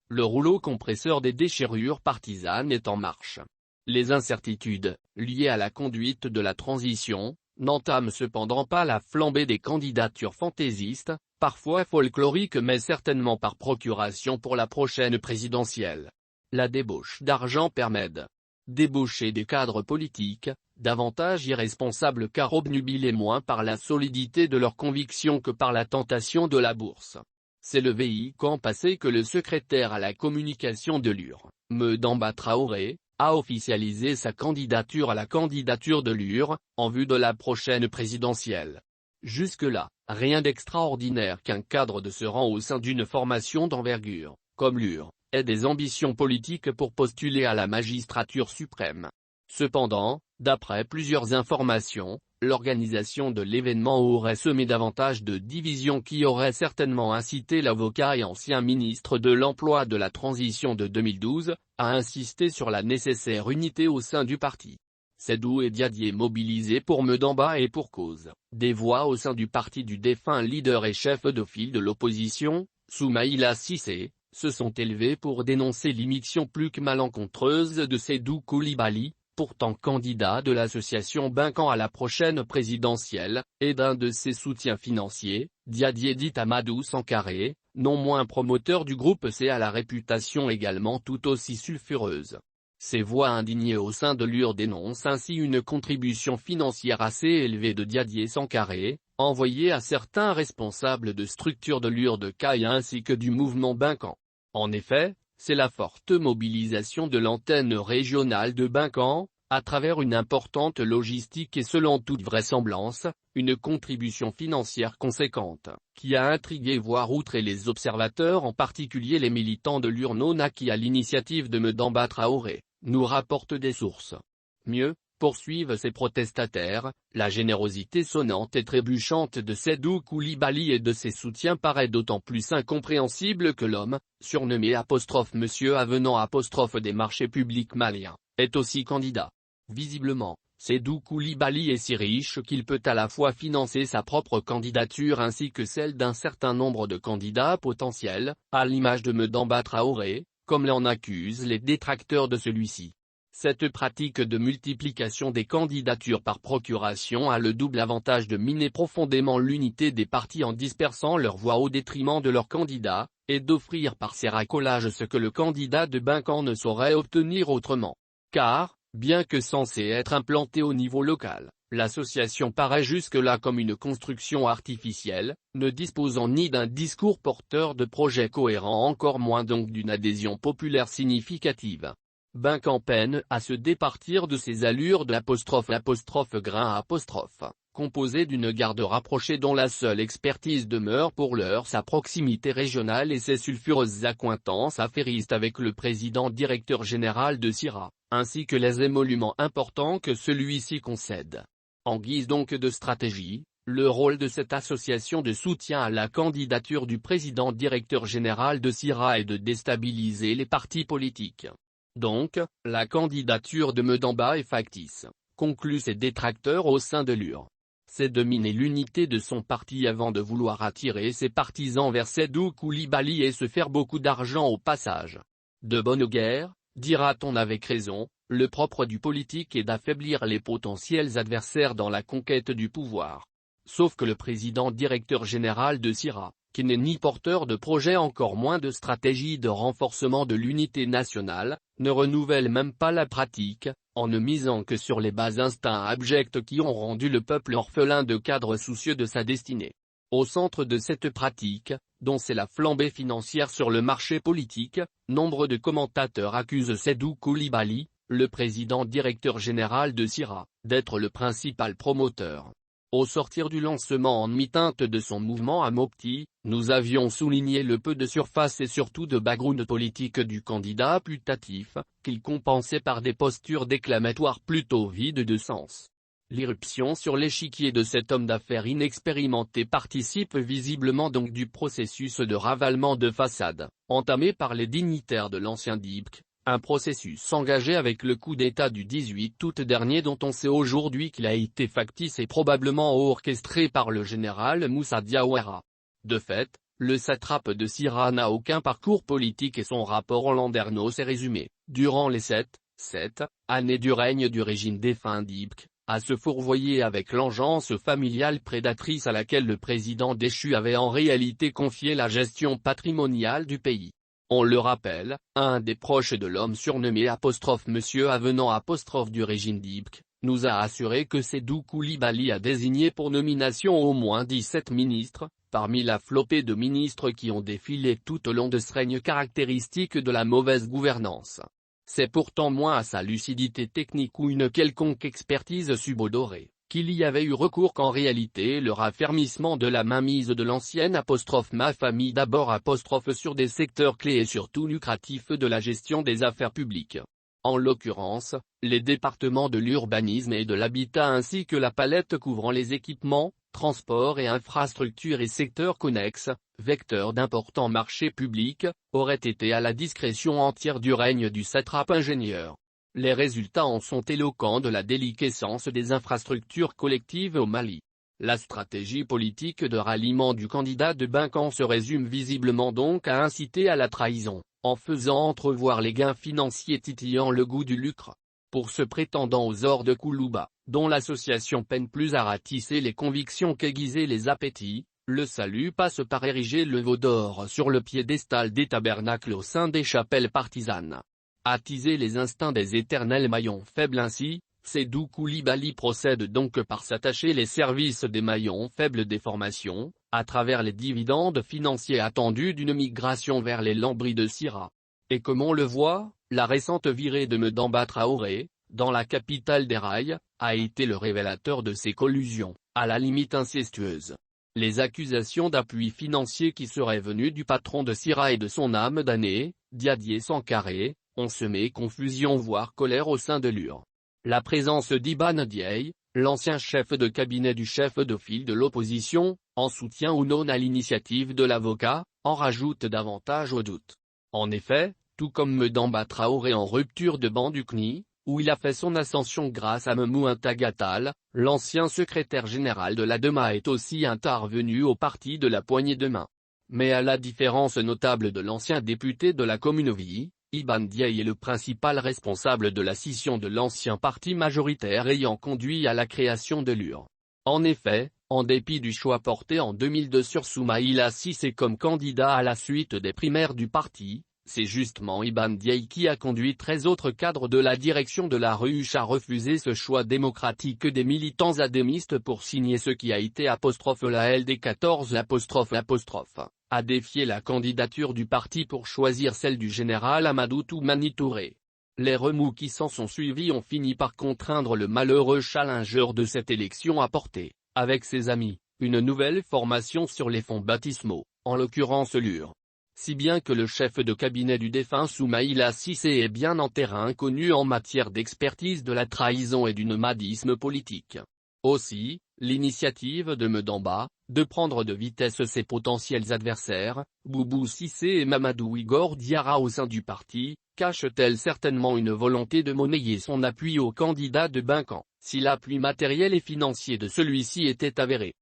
le rouleau compresseur des déchirures partisanes est en marche. Les incertitudes, liées à la conduite de la transition, n'entament cependant pas la flambée des candidatures fantaisistes, parfois folkloriques mais certainement par procuration pour la prochaine présidentielle. La débauche d'argent permet de débaucher des cadres politiques, davantage irresponsables car obnubilés moins par la solidité de leurs convictions que par la tentation de la bourse. C'est le week-end passé que le secrétaire à la communication de l'UR, Madamba Traoré, a officialisé sa candidature à la candidature de l'UR, en vue de la prochaine présidentielle. Jusque-là, rien d'extraordinaire qu'un cadre de ce rang au sein d'une formation d'envergure, comme l'UR, ait des ambitions politiques pour postuler à la magistrature suprême. Cependant, d'après plusieurs informations, l'organisation de l'événement aurait semé davantage de divisions qui auraient certainement incité l'avocat et ancien ministre de l'Emploi de la transition de 2012, à insister sur la nécessaire unité au sein du parti. Seydou et Diadier mobilisés pour Madamba et pour cause. Des voix au sein du parti du défunt leader et chef de file de l'opposition, Soumaïla Cissé, se sont élevés pour dénoncer l'immixtion plus que malencontreuse de Seydou Coulibaly, pourtant candidat de l'association Binkan à la prochaine présidentielle, et d'un de ses soutiens financiers, Diadier dit Amadou Sankaré, non moins promoteur du groupe C à la réputation également tout aussi sulfureuse. Ces voix indignées au sein de l'UR dénoncent ainsi une contribution financière assez élevée de Diadier Sankaré, envoyée à certains responsables de structures de l'UR de Caille ainsi que du mouvement Binkan. En effet, c'est la forte mobilisation de l'antenne régionale de Binkan, à travers une importante logistique et selon toute vraisemblance, une contribution financière conséquente, qui a intrigué voire outré les observateurs en particulier les militants de l'UR non acquis à l'initiative de Madamba Traoré, nous rapportent des sources. Mieux, poursuivent ces protestataires, la générosité sonnante et trébuchante de Seydou Coulibaly et de ses soutiens paraît d'autant plus incompréhensible que l'homme, surnommé Monsieur Avenant des marchés publics maliens, est aussi candidat. Visiblement, Seydou Coulibaly est si riche qu'il peut à la fois financer sa propre candidature ainsi que celle d'un certain nombre de candidats potentiels, à l'image de Madamba Traoré, comme l'en accusent les détracteurs de celui-ci. Cette pratique de multiplication des candidatures par procuration a le double avantage de miner profondément l'unité des partis en dispersant leurs voix au détriment de leurs candidats, et d'offrir par ces racolages ce que le candidat de Binkan ne saurait obtenir autrement. Car, bien que censée être implantée au niveau local, l'association paraît jusque-là comme une construction artificielle, ne disposant ni d'un discours porteur de projets cohérents encore moins donc d'une adhésion populaire significative. Binkan peine à se départir de ses allures de ''grain'', composé d'une garde rapprochée dont la seule expertise demeure pour l'heure sa proximité régionale et ses sulfureuses accointances affairistes avec le président directeur général de CIRA, ainsi que les émoluments importants que celui-ci concède. En guise donc de stratégie, le rôle de cette association de soutien à la candidature du président directeur général de CIRA est de déstabiliser les partis politiques. Donc, la candidature de Madamba est factice, concluent ses détracteurs au sein de l'UR. C'est de miner l'unité de son parti avant de vouloir attirer ses partisans vers Seydou Coulibaly et se faire beaucoup d'argent au passage. De bonne guerre, dira-t-on avec raison, le propre du politique est d'affaiblir les potentiels adversaires dans la conquête du pouvoir. Sauf que le président directeur général de CIRA, qui n'est ni porteur de projet encore moins de stratégie de renforcement de l'unité nationale, ne renouvelle même pas la pratique, en ne misant que sur les bas instincts abjects qui ont rendu le peuple orphelin de cadres soucieux de sa destinée. Au centre de cette pratique, dont c'est la flambée financière sur le marché politique, nombre de commentateurs accusent Seydou Coulibaly, le président directeur général de CIRA, d'être le principal promoteur. Au sortir du lancement en demi-teinte de son mouvement à Mopti, nous avions souligné le peu de surface et surtout de background politique du candidat putatif, qu'il compensait par des postures déclamatoires plutôt vides de sens. L'irruption sur l'échiquier de cet homme d'affaires inexpérimenté participe visiblement donc du processus de ravalement de façade, entamé par les dignitaires de l'ancien DIPC. Un processus engagé avec le coup d'État du 18 août dernier dont on sait aujourd'hui qu'il a été factice et probablement orchestré par le général Moussa Diawara. De fait, Le satrape de Sira n'a aucun parcours politique et son rapport en Landerneau s'est résumé, durant les 7 années du règne du régime défunt d'Ibk, à se fourvoyer avec l'engeance familiale prédatrice à laquelle le président déchu avait en réalité confié la gestion patrimoniale du pays. On le rappelle, un des proches de l'homme surnommé Monsieur Avenant du régime d'Ibk, nous a assuré que Sédou Coulibaly a désigné pour nomination au moins 17 ministres, parmi la flopée de ministres qui ont défilé tout au long de ce règne caractéristique de la mauvaise gouvernance. C'est pourtant moins à sa lucidité technique ou une quelconque expertise subodorée qu'il y avait eu recours qu'en réalité le raffermissement de la mainmise de l'ancienne ma famille d'abord sur des secteurs clés et surtout lucratifs de la gestion des affaires publiques. En l'occurrence, les départements de l'urbanisme et de l'habitat ainsi que la palette couvrant les équipements, transports et infrastructures et secteurs connexes, vecteurs d'importants marchés publics, auraient été à la discrétion entière du règne du satrape ingénieur. Les résultats en sont éloquents de la déliquescence des infrastructures collectives au Mali. La stratégie politique de ralliement du candidat de Binkan se résume visiblement donc à inciter à la trahison, en faisant entrevoir les gains financiers titillant le goût du lucre. Pour ce prétendant aux ors de Koulouba, dont l'association peine plus à ratisser les convictions qu'aiguiser les appétits, le salut passe par ériger le veau d'or sur le piédestal des tabernacles au sein des chapelles partisanes. Attiser les instincts des éternels maillons faibles ainsi, Sédou Coulibaly procède donc par s'attacher les services des maillons faibles des formations, à travers les dividendes financiers attendus d'une migration vers les lambris de Sira. Et comme on le voit, la récente virée de Medamba Traoré, dans la capitale des rails, a été le révélateur de ces collusions, à la limite incestueuses. Les accusations d'appui financier qui seraient venues du patron de Sira et de son âme damnée, Diadier Sankaré, ont semé confusion voire colère au sein de l'UR. La présence d'Iban Diaye, l'ancien chef de cabinet du chef de file de l'opposition, en soutien ou non à l'initiative de l'avocat, en rajoute davantage au doute. En effet, tout comme Medamba Traoré en rupture de banc du CNI, où il a fait son ascension grâce à Memou Intagatal, l'ancien secrétaire général de l'ADEMA est aussi intervenu au parti de la poignée de main. Mais à la différence notable de l'ancien député de la Communauté, Iban Diaye est le principal responsable de la scission de l'ancien parti majoritaire ayant conduit à la création de l'UR. En effet, en dépit du choix porté en 2002 sur Soumaïla Cissé comme candidat à la suite des primaires du parti, c'est justement Iban Diaye qui a conduit 13 autres cadres de la direction de la RUH à refuser ce choix démocratique des militants adémistes pour signer ce qui a été la LD 14 à défier la candidature du parti pour choisir celle du général Amadou Toumani Touré. Les remous qui s'en sont suivis ont fini par contraindre le malheureux challenger de cette élection à porter, avec ses amis, une nouvelle formation sur les fonds baptismaux, en l'occurrence l'UR. Si bien que le chef de cabinet du défunt Soumaïla Cissé est bien en terrain connu en matière d'expertise de la trahison et du nomadisme politique. Aussi, l'initiative de Medamba, de prendre de vitesse ses potentiels adversaires, Boubou Cissé et Mamadou Igor Diarra au sein du parti, cache-t-elle certainement une volonté de monnayer son appui au candidat de Binkan, si l'appui matériel et financier de celui-ci était avéré.